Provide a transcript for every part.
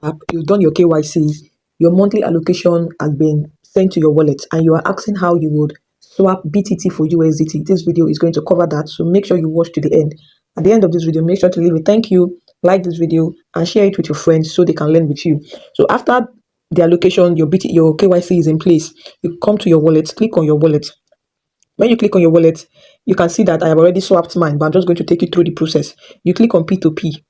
app, you've done your KYC, your monthly allocation has been sent to your wallet, and you are asking how you would swap BTT for USDT. This video is going to cover that, so make sure you watch to the end. At the end of this video, make sure to leave a thank you, like this video, and share it with your friends so they can learn with you. So after the allocation, your KYC is in place, you come to your wallet, click on your wallet. When you click on your wallet, you can see that I have already swapped mine, but I'm just going to take you through the process. You click on P2P.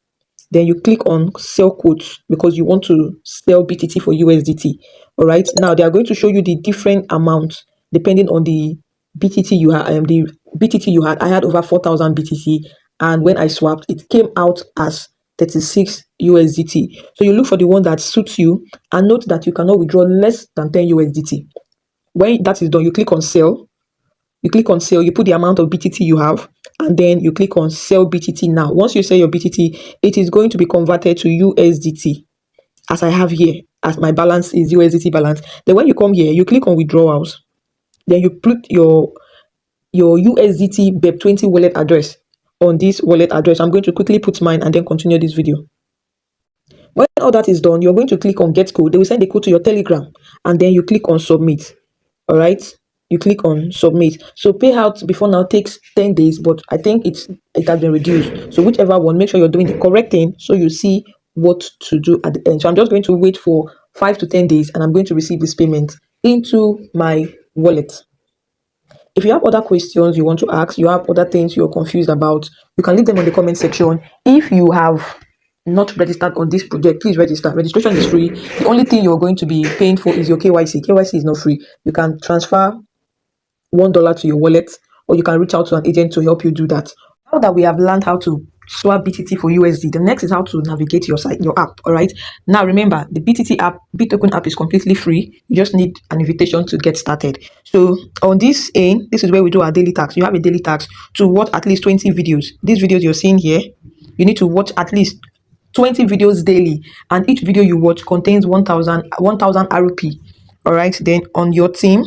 Then you click on sell quotes because you want to sell BTT for USDT. All right. Now they are going to show you the different amounts depending on the BTT you had. The BTT you had, I had over 4,000 BTT, and when I swapped, it came out as 36 USDT. So you look for the one that suits you, and note that you cannot withdraw less than 10 USDT. When that is done, you click on sell. You click on sell, you put the amount of BTT you have, and then you click on sell BTT now. Once you sell your BTT, it is going to be converted to USDT, as I have here, as my balance is USDT balance. Then when you come here, you click on withdrawals. Then you put your USDT BEP20 wallet address on this wallet address. I'm going to quickly put mine and then continue this video. When all that is done, you're going to click on get code. They will send the code to your Telegram, and then you click on submit. All right. You click on submit. So payout before now takes 10 days, but I think it has been reduced. So whichever one, make sure you're doing the correct thing so you see what to do at the end. So I'm just going to wait for 5 to 10 days, and I'm going to receive this payment into my wallet. If you have other questions you want to ask, you have other things you're confused about, you can leave them on the comment section. If you have not registered on this project, please register. Registration is free. The only thing you're going to be paying for is your KYC. KYC is not free. You can transfer $1 to your wallet, or you can reach out to an agent to help you do that. Now that we have learned how to swap BTT for USD, the next is how to navigate your site, your app. All right. Now remember, the BTT app, Bittoken app, is completely free. You just need an invitation to get started. So on this end, this is where we do our daily tasks. You have a daily task to watch at least 20 videos. These videos you're seeing here, you need to watch at least 20 videos daily, and each video you watch contains 1,000 RP. All right. Then on your team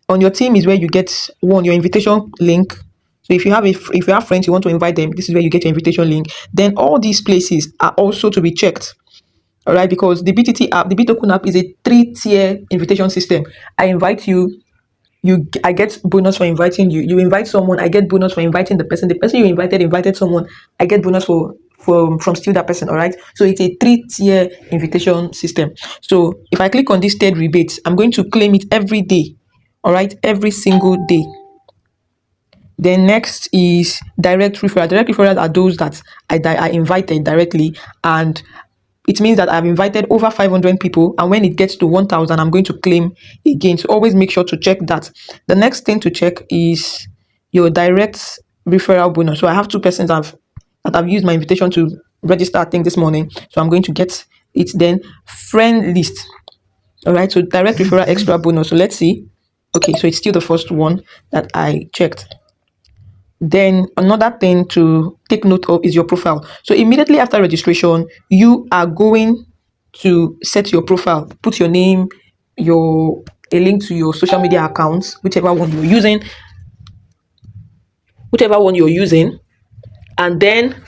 is where you get your invitation link. So if you have friends you want to invite them, this is where you get your invitation link. Then all these places are also to be checked. All right, because the BTT app, the Bittoken app, is a 3-tier invitation system. I invite you, I get bonus for inviting you. You invite someone, I get bonus for inviting the person. The person you invited someone, I get bonus from still that person. All right, so it's a 3-tier invitation system. So if I click on this third rebate, I'm going to claim it every day. All right, every single day. Then next is direct referral. Direct referrals are those that I invited directly, and it means that I've invited over 500 people, and when it gets to 1,000, I'm going to claim again. So always make sure to check that. The next thing to check is your direct referral bonus. So I have 2 persons that have used my invitation to register, I think, this morning. So I'm going to get it. Then friend list. All right, so direct referral extra bonus. So let's see. Okay, so it's still the first one that I checked. Then another thing to take note of is your profile. So immediately after registration, you are going to set your profile, put your name, a link to your social media accounts, whichever one you're using, and then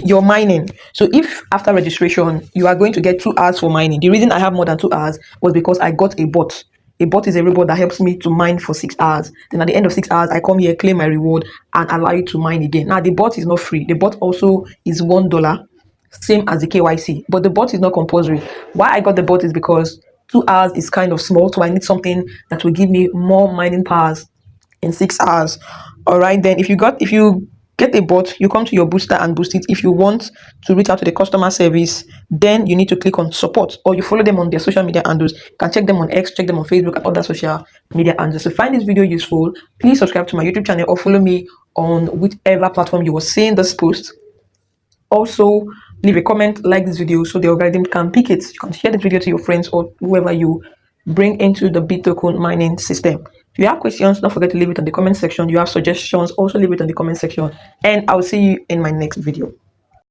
your mining. So if after registration you are going to get 2 hours for mining, the reason I have more than 2 hours was because I got a bot. A bot is a robot that helps me to mine for 6 hours. Then at the end of 6 hours, I come here, claim my reward, and allow you to mine again. Now the bot is not free. The bot also is $1, same as the KYC, but the bot is not compulsory. Why I got the bot is because 2 hours is kind of small, so I need something that will give me more mining powers in 6 hours. All right, then if you get a bot, you come to your booster and boost it. If you want to reach out to the customer service, then you need to click on support, or you follow them on their social media handles. You can check them on X, check them on Facebook, and other social media handles. So find this video useful, please subscribe to my YouTube channel or follow me on whichever platform you were seeing this post. Also, leave a comment, like this video so the algorithm can pick it. You can share this video to your friends or whoever you bring into the Bittoken mining system. If you have questions, don't forget to leave it in the comment section. You have suggestions, also leave it in the comment section. And I'll see you in my next video.